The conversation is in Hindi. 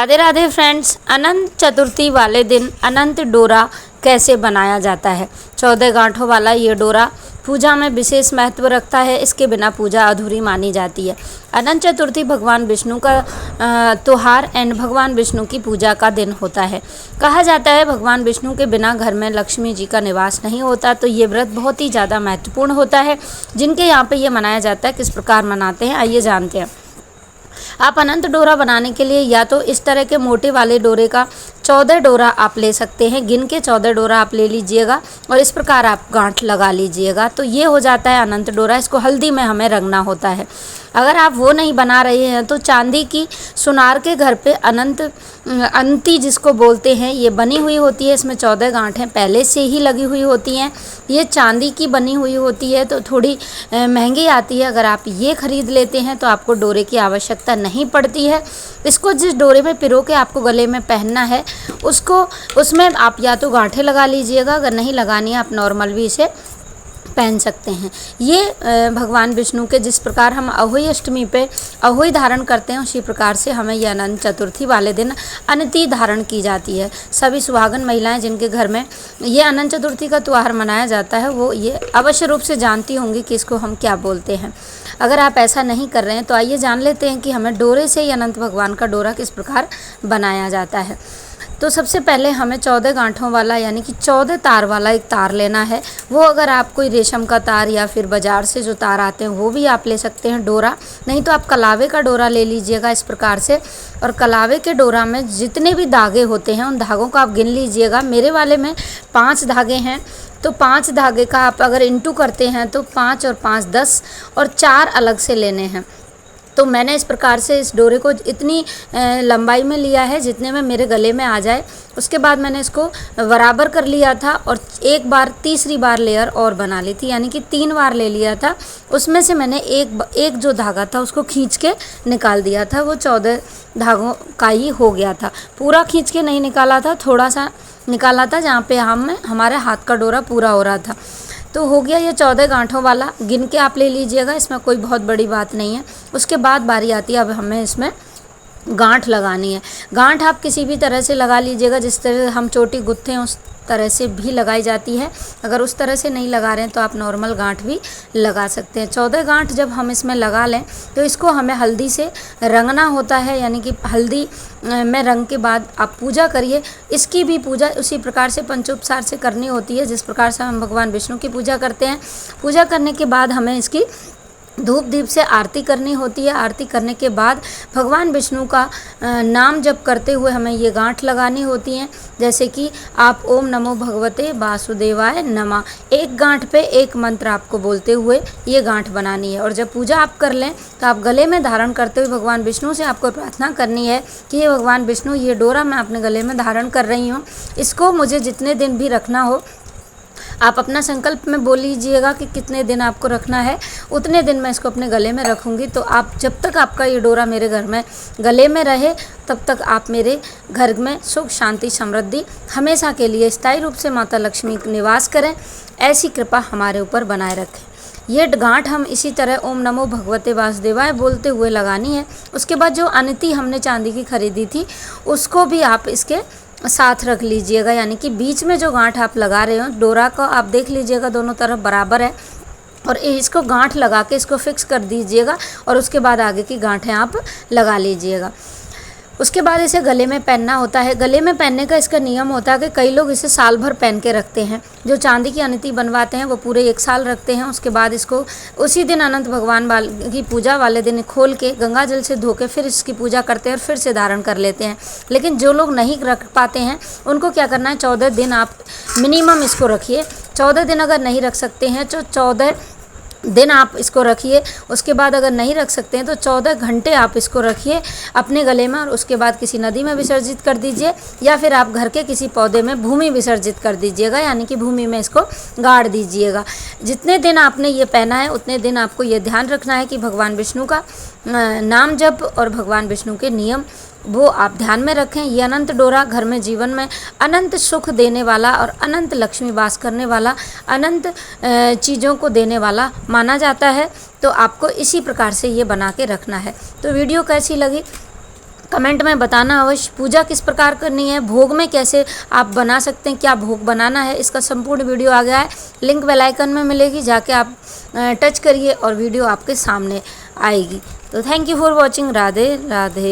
राधे राधे फ्रेंड्स। अनंत चतुर्थी वाले दिन अनंत डोरा कैसे बनाया जाता है। 14 गांठों वाला ये डोरा पूजा में विशेष महत्व रखता है। इसके बिना पूजा अधूरी मानी जाती है। अनंत चतुर्थी भगवान विष्णु का त्योहार एंड भगवान विष्णु की पूजा का दिन होता है। कहा जाता है भगवान विष्णु के बिना घर में लक्ष्मी जी का निवास नहीं होता। तो ये व्रत बहुत ही ज़्यादा महत्वपूर्ण होता है। जिनके यहाँ पे ये मनाया जाता है, किस प्रकार मनाते हैं आइए जानते हैं। आप अनंत डोरा बनाने के लिए या तो इस तरह के मोटे वाले डोरे का 14 डोरा आप ले सकते हैं। गिन के 14 डोरा आप ले लीजिएगा और इस प्रकार आप गांठ लगा लीजिएगा। तो ये हो जाता है अनंत डोरा। इसको हल्दी में हमें रंगना होता है। अगर आप वो नहीं बना रहे हैं तो चांदी की सुनार के घर पे अंती जिसको बोलते हैं, ये बनी हुई होती है। इसमें 14 गांठें पहले से ही लगी हुई होती हैं। ये चांदी की बनी हुई होती है तो थोड़ी महंगी आती है। अगर आप ये ख़रीद लेते हैं तो आपको डोरे की आवश्यकता नहीं पड़ती है। इसको जिस डोरे में पिरो के आपको गले में पहनना है उसमें आप या तो गांठें लगा लीजिएगा। अगर नहीं लगानी है आप नॉर्मल भी इसे पहन सकते हैं। ये भगवान विष्णु के जिस प्रकार हम अहोई अष्टमी पे अहोई धारण करते हैं, उसी प्रकार से हमें ये अनंत चतुर्थी वाले दिन अनति धारण की जाती है। सभी सुहागन महिलाएं जिनके घर में ये अनंत चतुर्थी का त्यौहार मनाया जाता है वो ये अवश्य रूप से जानती होंगी कि इसको हम क्या बोलते हैं। अगर आप ऐसा नहीं कर रहे हैं तो आइए जान लेते हैं कि हमें डोरे से ही अनंत भगवान का डोरा किस प्रकार बनाया जाता है। तो सबसे पहले हमें 14 गांठों वाला यानी कि 14 तार वाला एक तार लेना है। वो अगर आप कोई रेशम का तार या फिर बाज़ार से जो तार आते हैं वो भी आप ले सकते हैं डोरा। नहीं तो आप कलावे का डोरा ले लीजिएगा इस प्रकार से। और कलावे के डोरा में जितने भी धागे होते हैं उन धागों को आप गिन लीजिएगा। मेरे वाले में 5 धागे हैं तो 5 धागे का आप अगर इंटू करते हैं तो 5 और 5 10 और 4 अलग से लेने हैं। तो मैंने इस प्रकार से इस डोरे को इतनी लंबाई में लिया है जितने में मेरे गले में आ जाए। उसके बाद मैंने इसको बराबर कर लिया था और तीसरी बार लेयर और बना ली थी, यानी कि 3 बार ले लिया था। उसमें से मैंने एक जो धागा था उसको खींच के निकाल दिया था। वो 14 धागों का ही हो गया था। पूरा खींच के नहीं निकाला था, थोड़ा सा निकाला था जहाँ पे हमारे हाथ का डोरा पूरा हो रहा था। तो हो गया ये 14 गांठों वाला। गिन के आप ले लीजिएगा, इसमें कोई बहुत बड़ी बात नहीं है। उसके बाद बारी आती है अब हमें इसमें गांठ लगानी है। गांठ आप किसी भी तरह से लगा लीजिएगा, जिस तरह हम चोटी गुत्थे हैं उस तरह से भी लगाई जाती है। अगर उस तरह से नहीं लगा रहे हैं तो आप नॉर्मल गांठ भी लगा सकते हैं। 14 गांठ जब हम इसमें लगा लें तो इसको हमें हल्दी से रंगना होता है, यानी कि हल्दी में रंग के बाद आप पूजा करिए। इसकी भी पूजा उसी प्रकार से पंचोपचार से करनी होती है जिस प्रकार से हम भगवान विष्णु की पूजा करते हैं। पूजा करने के बाद हमें इसकी धूप दीप से आरती करनी होती है। आरती करने के बाद भगवान विष्णु का नाम जप करते हुए हमें ये गांठ लगानी होती हैं। जैसे कि आप ओम नमो भगवते वासुदेवाय नमः, एक गांठ पे एक मंत्र आपको बोलते हुए ये गांठ बनानी है। और जब पूजा आप कर लें तो आप गले में धारण करते हुए भगवान विष्णु से आपको प्रार्थना करनी है कि ये भगवान विष्णु, ये डोरा मैं अपने गले में धारण कर रही हूँ, इसको मुझे जितने दिन भी रखना हो आप अपना संकल्प में बोल लीजिएगा कि कितने दिन आपको रखना है, उतने दिन मैं इसको अपने गले में रखूँगी। तो आप जब तक आपका ये डोरा मेरे घर में गले में रहे तब तक आप मेरे घर में सुख शांति समृद्धि हमेशा के लिए स्थायी रूप से माता लक्ष्मी निवास करें, ऐसी कृपा हमारे ऊपर बनाए रखें। ये गांठ हम इसी तरह ओम नमो भगवते वासुदेवाय बोलते हुए लगानी है। उसके बाद जो अनति हमने चांदी की खरीदी थी उसको भी आप इसके साथ रख लीजिएगा, यानी कि बीच में जो गांठ आप लगा रहे हो डोरा को आप देख लीजिएगा दोनों तरफ बराबर है। और इसको गांठ लगा के इसको फिक्स कर दीजिएगा और उसके बाद आगे की गांठें आप लगा लीजिएगा। उसके बाद इसे गले में पहनना होता है। गले में पहनने का इसका नियम होता है कि कई लोग इसे साल भर पहन के रखते हैं। जो चांदी की अनति बनवाते हैं वो पूरे 1 साल रखते हैं। उसके बाद इसको उसी दिन अनंत भगवान की पूजा वाले दिन खोल के गंगा जल से धो के फिर इसकी पूजा करते हैं और फिर से धारण कर लेते हैं। लेकिन जो लोग नहीं रख पाते हैं उनको क्या करना है, 14 दिन आप मिनिमम इसको रखिए। 14 दिन अगर नहीं रख सकते हैं तो 14 दिन आप इसको रखिए। उसके बाद अगर नहीं रख सकते हैं तो 14 घंटे आप इसको रखिए अपने गले में और उसके बाद किसी नदी में विसर्जित कर दीजिए या फिर आप घर के किसी पौधे में भूमि विसर्जित कर दीजिएगा, यानी कि भूमि में इसको गाड़ दीजिएगा। जितने दिन आपने ये पहना है उतने दिन आपको ये ध्यान रखना है कि भगवान विष्णु का नाम जप और भगवान विष्णु के नियम वो आप ध्यान में रखें। ये अनंत डोरा घर में जीवन में अनंत सुख देने वाला और अनंत लक्ष्मी वास करने वाला, अनंत चीज़ों को देने वाला माना जाता है। तो आपको इसी प्रकार से ये बना के रखना है। तो वीडियो कैसी लगी कमेंट में बताना अवश्य। पूजा किस प्रकार करनी है, भोग में कैसे आप बना सकते हैं, क्या भोग बनाना है, इसका संपूर्ण वीडियो आ गया है। लिंक बेल आइकन में मिलेगी, जाके आप टच करिए और वीडियो आपके सामने आएगी। तो thank you for watching. Radhe Radhe.